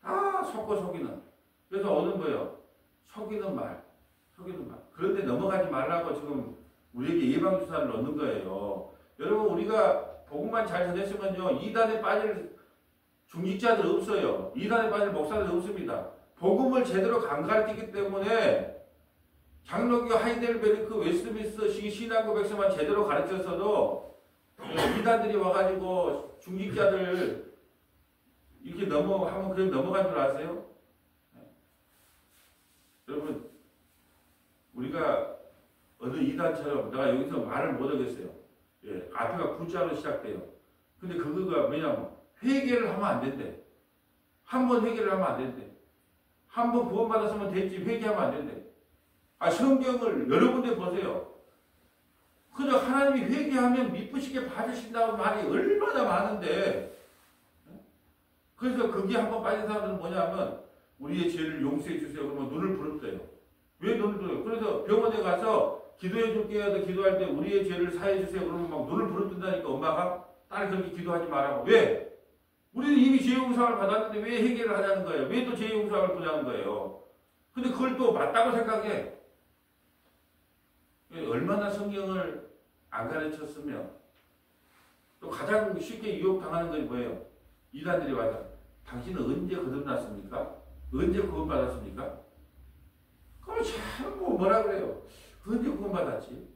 다 속고 속이는. 그래서 얻은 거예요. 속이는 말. 그런데 넘어가지 말라고 지금 우리에게 예방주사를 넣는 거예요. 여러분 우리가 복음만 잘 전했으면요 이단에 빠질 중직자들 없어요. 이단에 빠질 목사들 없습니다. 복음을 제대로 가르치기 때문에 장로교 하이델베르크 웨스트민스터 신앙고백서만 제대로 가르쳤어도 이단들이 와가지고 중직자들 이렇게 하면 그냥 넘어간 줄 아세요? 여러분 우리가 어느 이단처럼 내가 여기서 말을 못하겠어요. 예, 앞에가 구자로 시작돼요. 근데 그거가 뭐냐면 회개를 하면 안 된대. 한 번 회개를 하면 안 된대. 한 번 구원받았으면 됐지 회개하면 안 된대. 성경을 여러 군데 보세요. 그저 하나님이 회개하면 미쁘시게 받으신다는 말이 얼마나 많은데 그래서 거기에 한번 빠진 사람들은 뭐냐면 우리의 죄를 용서해 주세요. 그러면 눈을 부릅뜨요. 왜 눈을 부릅뜨요? 그래서 병원에 가서 기도해 줄게요. 기도할 때 우리의 죄를 사해 주세요. 그러면 막 눈을 부릅뜬다니까 엄마가 딸 그렇게 기도하지 말라고. 왜? 우리는 이미 죄 용서를 받았는데 왜 회개를 하자는 거예요? 왜 또 죄 용서를 보자는 거예요? 근데 그걸 또 맞다고 생각해. 얼마나 성경을 안 가르쳤으면 또 가장 쉽게 유혹당하는 건 뭐예요? 이단들이 와서 당신은 언제 거듭났습니까? 언제 구원받았습니까? 그럼 참 뭐라 그래요? 언제 구원받았지?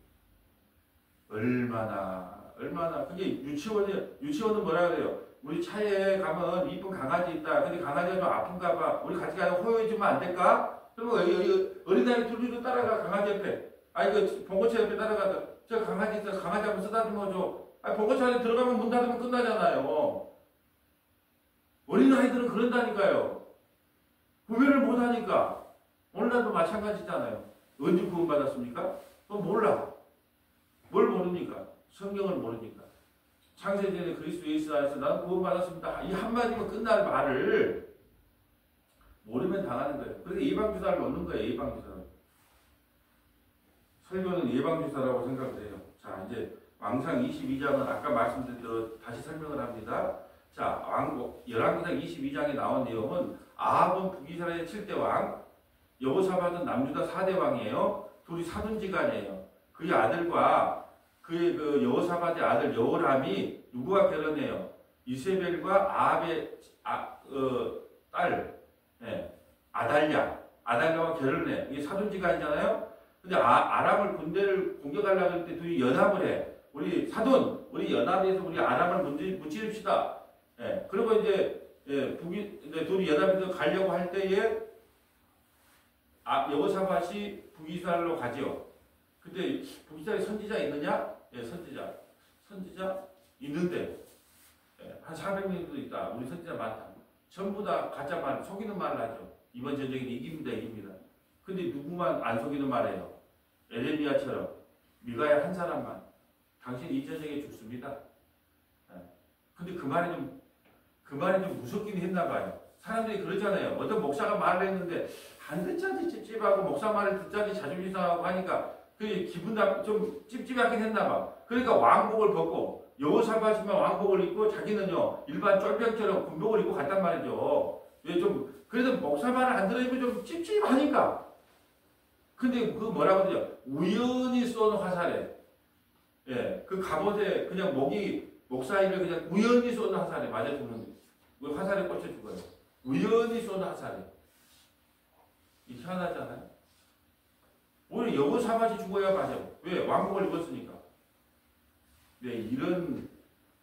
얼마나 그게 유치원은 뭐라 그래요? 우리 차에 가면 이쁜 강아지 있다. 근데 강아지가 좀 아픈가 봐. 우리 같이 가서 호요해주면 안 될까? 그러면 어린아이 둘이도 따라가 강아지 옆에. 봉고차 옆에 따라가서 저 강아지 있어. 강아지 한번 쓰다듬어 줘. 봉고차 안에 들어가면 문 닫으면 끝나잖아요. 어린아이들은 그런다니까요. 구별을 못하니까. 오늘날도 마찬가지잖아요. 언제 구원받았습니까? 몰라. 뭘 모릅니까? 성경을 모르니까. 창세전에 그리스도 예수 안에서 나는 구원받았습니다. 이 한마디면 끝날 말을 모르면 당하는 거예요. 그래서 예방주사를 넣는 거예요. 예방주사를. 설교는 예방주사라고 생각을 해요. 자, 이제 왕상 22장은 아까 말씀드린 대로 다시 설명을 합니다. 자, 열왕기상 22장에 나온 내용은 아합은 북이스라엘 7대 왕, 여호사밧은 남유다 4대 왕이에요. 둘이 사돈지간이에요. 그의 아들과 그의 그 여호사밧의 아들 여호람이 누구와 결혼해요? 이세벨과 아합의 딸, 아달랴와 결혼해. 이게 사돈지간이잖아요. 근데 아람을 군대를 공격하려고 할 때 둘이 연합을 해. 우리 연합해서 우리 아람을 무찌릅시다. 그리고 이제 둘이 연합해서 가려고 할 때에 여호사밧이 북이스라엘로 가죠. 근데 북이스라엘에 선지자 있느냐? 선지자 있는데 한 400명도 있다. 우리 선지자 많다. 전부 다 가짜 말, 속이는 말을 하죠. 이번 전쟁에 이깁니다. 근데 누구만 안 속이는 말이에요? 에레미야처럼 미가야 한 사람만 당신 이 전쟁에 죽습니다. 근데 그 말이 좀 무섭긴 했나 봐요. 사람들이 그러잖아요. 어떤 목사가 말을 했는데 안 듣자지 찝찝하고 목사 말을 듣자지 자존심 상하고 하니까 그 기분 좀 찝찝하긴 했나 봐. 그러니까 왕복을 벗고 여호사밧이만 왕복을 입고 자기는요 일반 쫄병처럼 군복을 입고 갔단 말이죠. 그래도 목사 말을 안 들으면 좀 찝찝하니까. 근데 그 뭐라고 그러죠? 우연히 쏜 화살에, 그 갑옷에 그냥 목사이를 그냥 우연히 쏜 화살에 맞아 죽는 거예요. 화살에 꽂혀 죽어요. 우연히 쏜 화살에. 이 희한하잖아요. 오히려 여호사밧이 죽어야 맞아. 왜? 왕복을 입었으니까.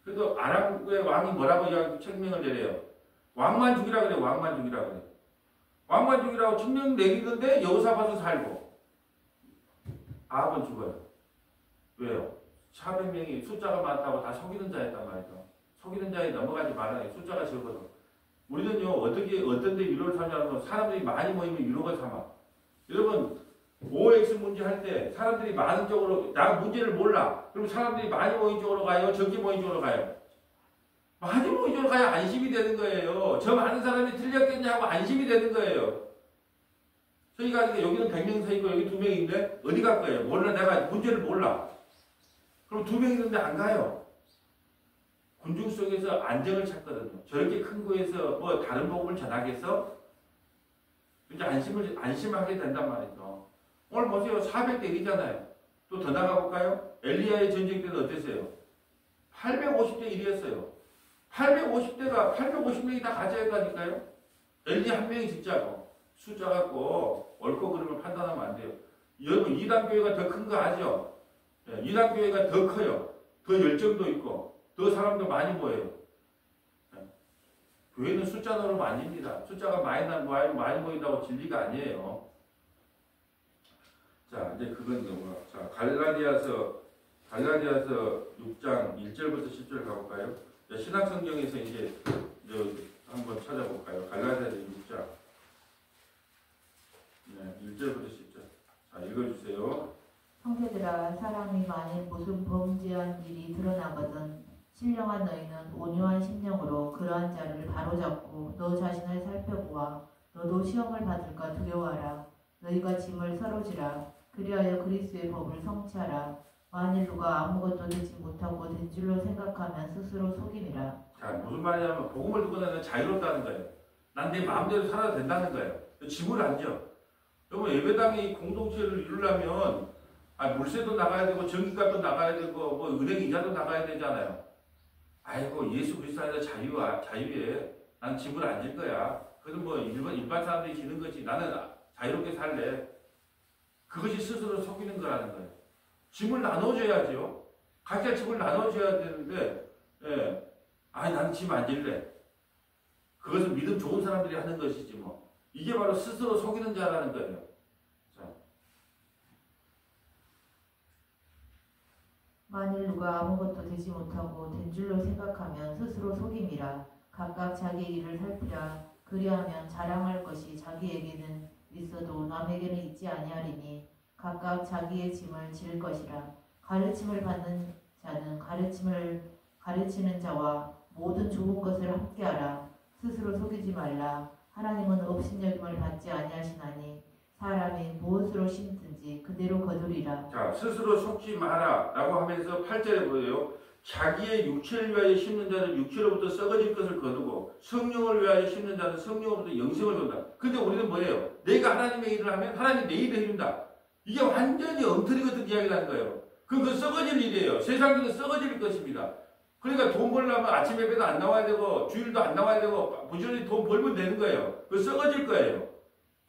그래도 아람의 왕이 뭐라고 책명을 내려요? 왕만 죽이라 그래. 왕만 죽이라고 책명 내리는데 여호사밧은 살고 아합은 죽어요. 왜요? 400명이 숫자가 많다고 다 속이는 자였단 말이죠. 속이는 자에 넘어가지 말아요. 숫자가 적어도. 우리는요, 어떤 데 위로를 삼냐면 사람들이 많이 모이면 위로가 삼아. 여러분, OX 문제 할 때 사람들이 많은 쪽으로, 나 문제를 몰라. 그럼 사람들이 많이 모인 쪽으로 가요? 적게 모인 쪽으로 가요? 많이 모인 쪽으로 가야 안심이 되는 거예요. 저 많은 사람이 틀렸겠냐고 안심이 되는 거예요. 저희가 여기는 100명 서 있고 여기 2명인데 어디 갈 거예요? 몰라. 내가 문제를 몰라. 그럼 2명 있는데 안 가요. 군중 속에서 안정을 찾거든요. 저렇게 큰 곳에서 뭐 다른 복음을 전하겠어? 이제 안심하게 된단 말이죠. 오늘 보세요. 400대 1이잖아요. 또 더 나가볼까요? 엘리야의 전쟁 때는 어땠어요? 850대 1이었어요. 850명이 다 가져야 했다니까요? 엘리야 한 명이 진짜고. 숫자 갖고 옳고 그름을 판단하면 안 돼요. 여러분, 이단교회가 더 큰 거 아죠? 이단교회가 더 커요. 더 열정도 있고, 더 사람도 많이 모여요. 교회는 숫자 노름 아닙니다. 숫자가 많이 모인다고 진리가 아니에요. 자, 이제 그건 너무. 자, 갈라디아서 6장 1절부터 10절 가볼까요? 신학성경에서 이제 한번 찾아볼까요? 갈라디아서 6장 1절부터 10절. 자, 읽어주세요. 형제들아, 사람이 만일 무슨 범죄한 일이 드러나거든 신령한 너희는 온유한 심령으로 그러한 자를 바로잡고 너 자신을 살펴보아 너도 시험을 받을까 두려워하라. 너희가 짐을 서로 지라. 그리하여 그리스도의 법을 성취하라. 만일 누가 아무것도 되지 못하고 된 줄로 생각하면 스스로 속임이라. 자, 무슨 말이냐면 복음을 듣고 나면 자유롭다는 거예요. 난 내 마음대로 살아도 된다는 거예요. 짐을 안 져. 여러분, 예배당의 공동체를 이루려면 물세도 나가야 되고 전기값도 나가야 되고 뭐 은행 이자도 나가야 되잖아요. 아이고, 예수 그리스도 안에서 자유에 난 짐을 안 질 거야. 그건 뭐 일반 사람들이 지는 거지. 나는 자유롭게 살래. 그것이 스스로 속이는 거라는 거예요. 짐을 나눠줘야죠. 각자 짐을 나눠줘야 되는데, 나는 짐 안 질래. 그것은 믿음 좋은 사람들이 하는 것이지 뭐. 이게 바로 스스로 속이는 자라는 거예요. 자. 만일 누가 아무것도 되지 못하고 된 줄로 생각하면 스스로 속임이라. 각각 자기 일을 살피라. 그리하면 자랑할 것이 자기에게는 있어도 남에게는 있지 아니하리니 각각 자기의 짐을 질 것이라. 가르침을 받는 자는 가르침을 가르치는 자와 모든 좋은 것을 함께하라. 스스로 속이지 말라. 하나님은 업신여김을 받지 아니하시나니 사람이 무엇으로 심든지 받을지 그대로 거두리라. 자, 스스로 속지 마라 라고 하면서 8절에 보여요. 자기의 육체를 위하여 심는 자는 육체로부터 썩어질 것을 거두고 성령을 위하여 심는 자는 성령으로부터 영생을 거둔다. 근데 우리는 뭐예요? 내가 하나님의 일을 하면 하나님이 내 일을 해준다. 이게 완전히 엉터리 같은 이야기를 하는 거예요. 그건 썩어질 일이에요. 세상에는 썩어질 것입니다. 그러니까 돈 벌려면 아침 예배도 안 나와야 되고 주일도 안 나와야 되고 부지런히 돈 벌면 되는 거예요. 그거 썩어질 거예요.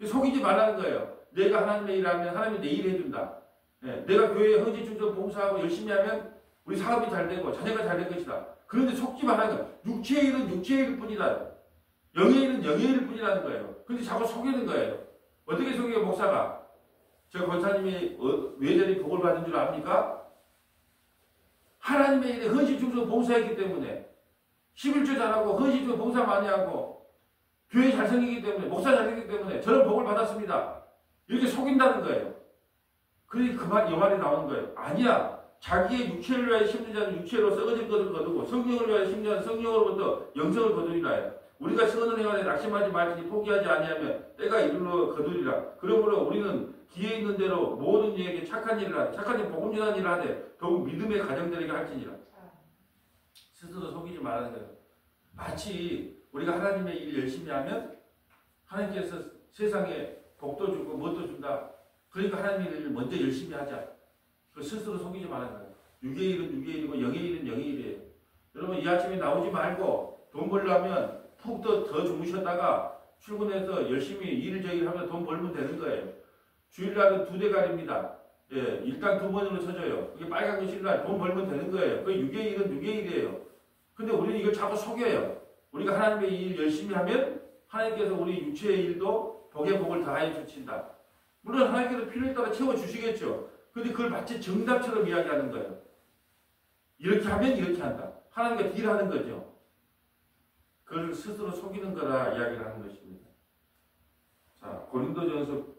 속이지 말라는 거예요. 내가 하나님의 일을 하면 하나님이 내 일을 해준다. 예, 내가 교회에 헌신충전 봉사하고 열심히 하면 우리 사업이 잘 되고 자녀가 잘 될 것이다. 그런데 속지 말라는 거예요. 육체의 일은 육체의 일일 뿐이다. 영의 일은 영의 일일 뿐이라는 거예요. 근데 자꾸 속이는 거예요. 어떻게 속여요, 목사가? 저 권사님이 왜 저리 복을 받은 줄 압니까? 하나님의 일에 헌신충전 봉사했기 때문에 11조 잘하고 헌신충전 봉사 많이 하고 교회 잘 생기기 때문에 목사 잘 생기기 때문에 저런 복을 받았습니다. 이렇게 속인다는 거예요. 그러니까 이 말이 나오는 거예요. 아니야. 자기의 육체를 위하여 심는 자는 육체로 썩어질 것을 거두고 성령을 위하여 심는 자는 성령으로부터 영생을 거두리라. 우리가 선을 행하되 낙심하지 말지니 포기하지 아니하면 때가 이르러 거두리라. 그러므로 우리는 기회 있는 대로 모든 이에게 착한 일을 하되 착한 일 복음 전하는 일을 하되 더욱 믿음의 가정들에게 할지니라. 스스로 속이지 말라는 거예요. 마치 우리가 하나님의 일 열심히 하면 하나님께서 세상에 복도 주고 뭣도 준다. 그러니까 하나님의 일을 먼저 열심히 하자. 스스로 속이지 말라는 거예요. 육의 일은 육의 일이고 영의 일은 영의 일이에요. 여러분 이 아침에 나오지 말고 돈 벌려면 푹 더 주무셨다가 출근해서 열심히 일을 저일 하면 돈 벌면 되는 거예요. 주일날은 2대갈입니다. 예, 일당 2번으로 쳐져요. 그게 빨간 것일날 돈 벌면 되는 거예요. 그 육의 일은 육의 일이에요. 근데 우리는 이걸 자꾸 속여요. 우리가 하나님의 일 열심히 하면 하나님께서 우리 육체의 일도 복의 복을 다하여 주신다. 물론 하나님께서 필요에 따라 채워주시겠죠. 근데 그걸 마치 정답처럼 이야기하는 거예요. 이렇게 하면 이렇게 한다. 하나님과 딜하는 거죠. 그걸 스스로 속이는 거라 이야기를 하는 것입니다. 자, 고린도전서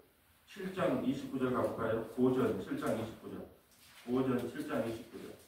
7장 29절 가볼까요? 고전 7장 29절. 고전 7장 29절.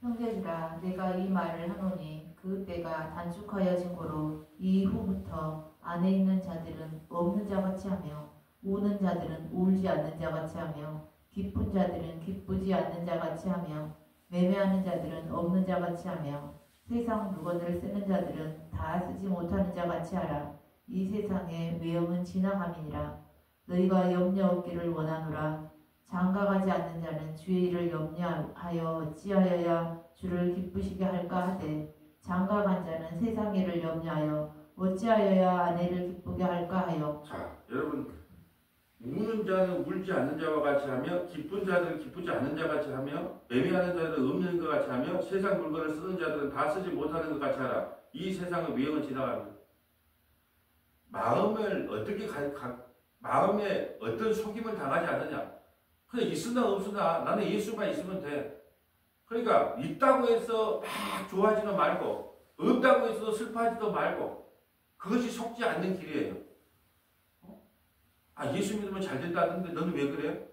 형제들아 내가 이 말을 하노니 그 때가 단축하여진 고로 이후부터 안에 있는 자들은 없는 자같이 하며 우는 자들은 울지 않는 자같이 하며 기쁜 자들은 기쁘지 않는 자같이 하며 매매하는 자들은 없는 자같이 하며 세상 물건을 쓰는 자들은 다 쓰지 못하는 자같이 하라. 이 세상의 외형은 지나감이니라. 너희가 염려 없기를 원하노라. 장가가지 않는 자는 주의 일을 염려하여 어찌하여야 주를 기쁘시게 할까 하되 장가간 자는 세상 일을 염려하여 어찌하여야 아내를 기쁘게 할까 하여. 자, 여러분 우는 자는 울지 않는 자와 같이 하며 기쁜 자들은 기쁘지 않는 자 같이 하며 매매하는 자들은 없는 것 같이 하며 세상 물건을 쓰는 자들은 다 쓰지 못하는 것 같이 하라. 이 세상의 위험은 지나갑니다. 마음을 어떻게 마음에 어떤 속임을 당하지 않느냐. 그냥 있으나 없으나 나는 예수만 있으면 돼. 그러니까 있다고 해서 막 좋아하지도 말고 없다고 해서 슬퍼하지도 말고 그것이 속지 않는 길이에요. 아, 예수 믿으면 잘 된다는데 너는 왜 그래?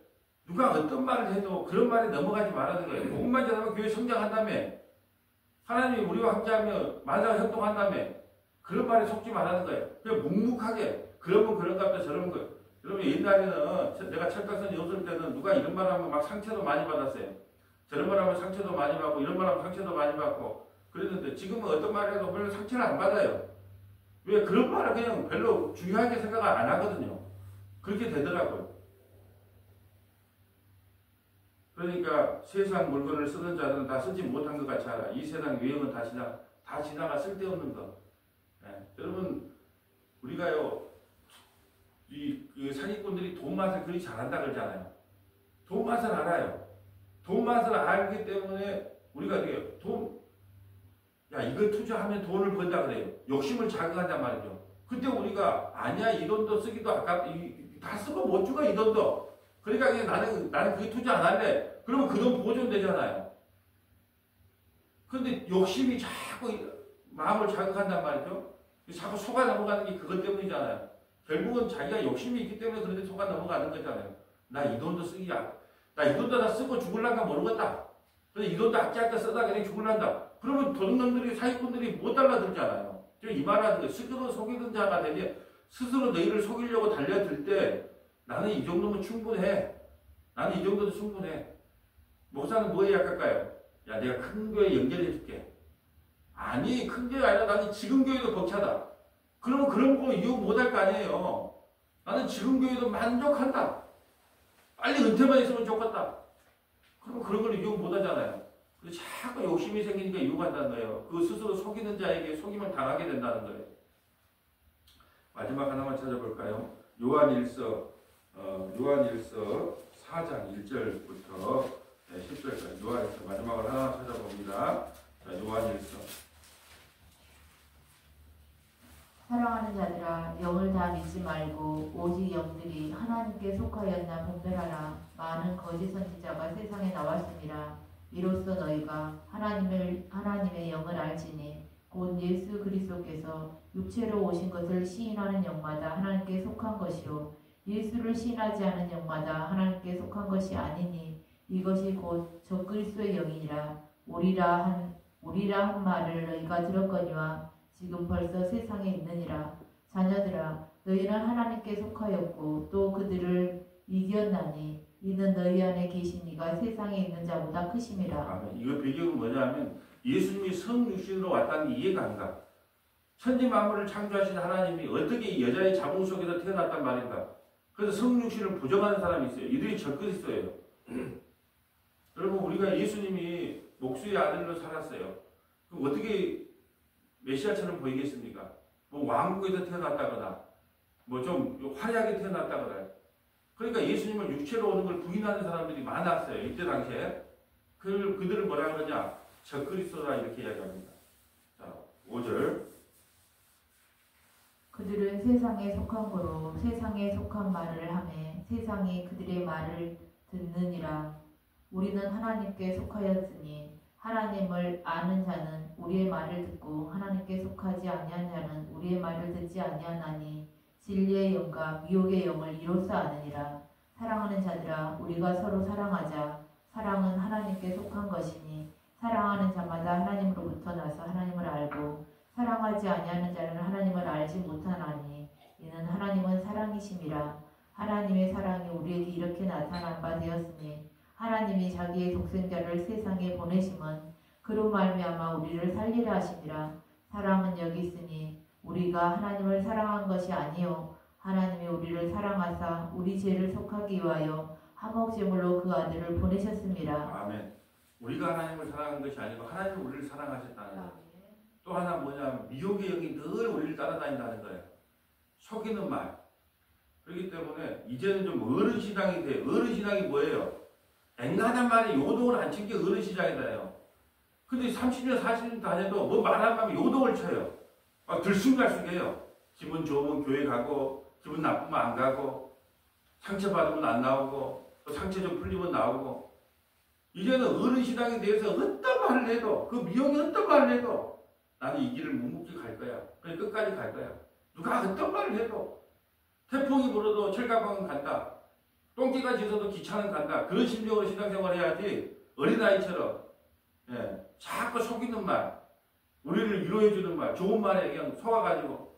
누가 어떤 말을 해도 그런 말에 넘어가지 말라는 거예요. 복음만 전하면 교회 성장한다며. 하나님이 우리와 함께하며 만사가 협동한다며. 그런 말에 속지 말라는 거예요. 그냥 묵묵하게 그러면 그런가 보다 저러면 거예요. 여러분 옛날에는 내가 철딱선이 없을 때는 누가 이런 말 하면 막 상처도 많이 받았어요. 저런 말 하면 상처도 많이 받고 이런 말 하면 상처도 많이 받고 그랬는데 지금은 어떤 말을 해도 별로 상처를 안 받아요. 왜? 그런 말을 그냥 별로 중요하게 생각을 안 하거든요. 그렇게 되더라고요. 그러니까 세상 물건을 쓰는 자들은 다 쓰지 못한 것 같이 하라. 이 세상 유행은 다 지나가 쓸데없는 것. 네. 여러분 우리가요 그 사기꾼들이 돈 맛을 그리 잘한다 그러잖아요. 돈 맛을 알아요. 돈 맛을 알기 때문에 우리가 어떻게 해요? 야 이거 투자하면 돈을 번다 그래요. 욕심을 자극한단 말이죠. 그때 우리가 아니야 이 돈도 쓰기도 아깝다. 다 쓰고 못 주고 이 돈도. 그러니까 그냥 나는 그게 투자 안 할래. 그러면 그 돈 보존되잖아요. 그런데 욕심이 자꾸 마음을 자극한단 말이죠. 자꾸 속아 넘어가는 게 그것 때문이잖아요. 결국은 자기가 욕심이 있기 때문에 그런데 속아 넘어가는 거잖아요. 나 이 돈도 나 이 돈도 다 쓰고 죽을란가 모르겠다. 그래서 이 돈도 아껴 쓰다 그냥 죽을란다. 그러면 도둑놈들이 사기꾼들이 못 달라들잖아요. 이 말하는 거 스스로 속이는 자가 되면 스스로 너희를 속이려고 달려들 때 나는 이 정도면 충분해. 나는 이 정도도 충분해. 목사는 뭐에 약할까요? 야, 내가 큰 교회 연결해 줄게. 아니, 큰 교회 아니라 나는 지금 교회도 벅차다. 그러면 그런 거 이용 못할 거 아니에요. 나는 지금 교회도 만족한다. 빨리 은퇴만 있으면 좋겠다. 그러면 그런 걸 이용 못하잖아요. 그래서 자꾸 욕심이 생기니까 이용한다는 거예요. 그 스스로 속이는 자에게 속임을 당하게 된다는 거예요. 마지막 하나만 찾아볼까요? 요한일서 4장 1절부터 10절까지 요한일서 마지막을 하나 찾아봅니다. 자, 요한일서. 사랑하는 자들아, 영을 다 믿지 말고 오직 영들이 하나님께 속하였나 분별하라. 많은 거짓 선지자가 세상에 나왔습니다. 이로써 너희가 하나님의 영을 알지니 곧 예수 그리스도께서 육체로 오신 것을 시인하는 영마다 하나님께 속한 것이요 예수를 시인하지 않은 영마다 하나님께 속한 것이 아니니 이것이 곧 적그리스도의 영이니라. 오리라 한 말을 너희가 들었거니와 지금 벌써 세상에 있느니라. 자녀들아, 너희는 하나님께 속하였고 또 그들을 이겼나니 이는 너희 안에 계신 이가 세상에 있는 자보다 크심이라. 아멘. 이거 배경은 뭐냐면 예수님이 성육신으로 왔다는 게 이해가 안 가. 천지 만물을 창조하신 하나님이 어떻게 여자의 자궁 속에서 태어났단 말인가. 그래서 성육신을 부정하는 사람이 있어요. 이들이 적그리스도예요. 여러분, 우리가 예수님이 목수의 아들로 살았어요. 그럼 어떻게 메시아처럼 보이겠습니까? 뭐 왕국에서 태어났다거나 뭐 좀 화려하게 태어났다거나. 그러니까 예수님을 육체로 오는 걸 부인하는 사람들이 많았어요. 이때 당시에. 그들을 뭐라 그러냐? 적그리스도라 이렇게 이야기합니다. 자, 5절. 그들은 세상에 속한 거로 세상에 속한 말을 하매 세상이 그들의 말을 듣느니라. 우리는 하나님께 속하였으니 하나님을 아는 자는 우리의 말을 듣고 하나님께 속하지 아니한 자는 우리의 말을 듣지 아니하나니 진리의 영과 미혹의 영을 이로써 아느니라. 사랑하는 자들아, 우리가 서로 사랑하자. 사랑은 하나님께 속한 것이니 사랑하는 자마다 하나님으로부터 나서 하나님을 알고 사랑하지 아니하는 자는 하나님을 알지 못하나니 이는 하나님은 사랑이심이라. 하나님의 사랑이 우리에게 이렇게 나타난 바 되었으니 하나님이 자기의 독생자를 세상에 보내심은 그로 말미암아 우리를 살리라 하심이라. 사랑은 여기 있으니 우리가 하나님을 사랑한 것이 아니요 하나님이 우리를 사랑하사 우리 죄를 속하기 위하여 화목제물로 그 아들을 보내셨습니다. 아멘. 우리가 하나님을 사랑한 것이 아니고 하나님이 우리를 사랑하셨다는 거예요. 또 하나 뭐냐, 미혹의 영이 늘 우리를 따라다닌다는 거예요. 속이는 말. 그렇기 때문에 이제는 좀 어른신앙이 돼요. 어른신앙이 뭐예요? 앵간한 말에 요동을 안 친 게 어른신앙이다요. 근데 30년 40년 다녀도 뭐 말 안 하면 요동을 쳐요. 막 들쑥날쑥해요. 기분 좋으면 교회 가고 기분 나쁘면 안 가고 상처받으면 안 나오고 또 상처 좀 풀리면 나오고. 이제는 어른신앙에 대해서 어떤 말을 해도 그 미혹이 어떤 말을 해도 나는 이 길을 묵묵히 갈 거야. 그냥 끝까지 갈 거야. 누가 어떤 말을 해도 태풍이 불어도 철가방은 간다. 똥개가 짖어도 기차는 간다. 그런 심정으로 신앙생활을 해야지 어린아이처럼 자꾸 속이는 말, 우리를 위로해주는 말, 좋은 말에 그냥 속아가지고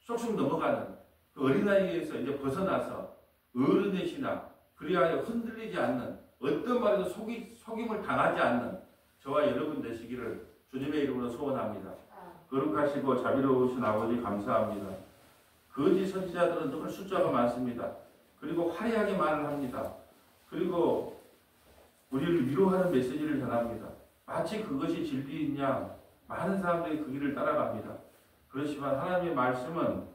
쏙쏙 넘어가는 그 어린아이에서 이제 벗어나서 어른의 신앙, 그리하여 흔들리지 않는 어떤 말에도 속임을 당하지 않는 저와 여러분 되시기를 주님의 이름으로 소원합니다. 거룩하시고 자비로우신 아버지 감사합니다. 거짓 선지자들은 늘 숫자가 많습니다. 그리고 화려하게 말을 합니다. 그리고 우리를 위로하는 메시지를 전합니다. 마치 그것이 진리인 양 많은 사람들이 그 길을 따라갑니다. 그렇지만 하나님의 말씀은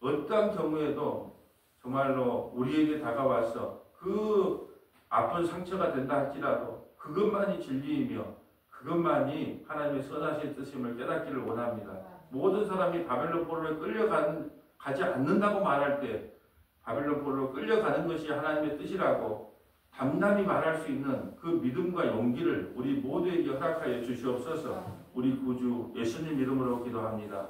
어떤 경우에도 정말로 우리에게 다가와서 그 아픈 상처가 된다 할지라도 그것만이 진리이며 그것만이 하나님의 선하신 뜻임을 깨닫기를 원합니다. 모든 사람이 바벨론 포로에 끌려가지 않는다고 말할 때 바벨론 포로로 끌려가는 것이 하나님의 뜻이라고 담담히 말할 수 있는 그 믿음과 용기를 우리 모두에게 허락하여 주시옵소서. 우리 구주 예수님 이름으로 기도합니다.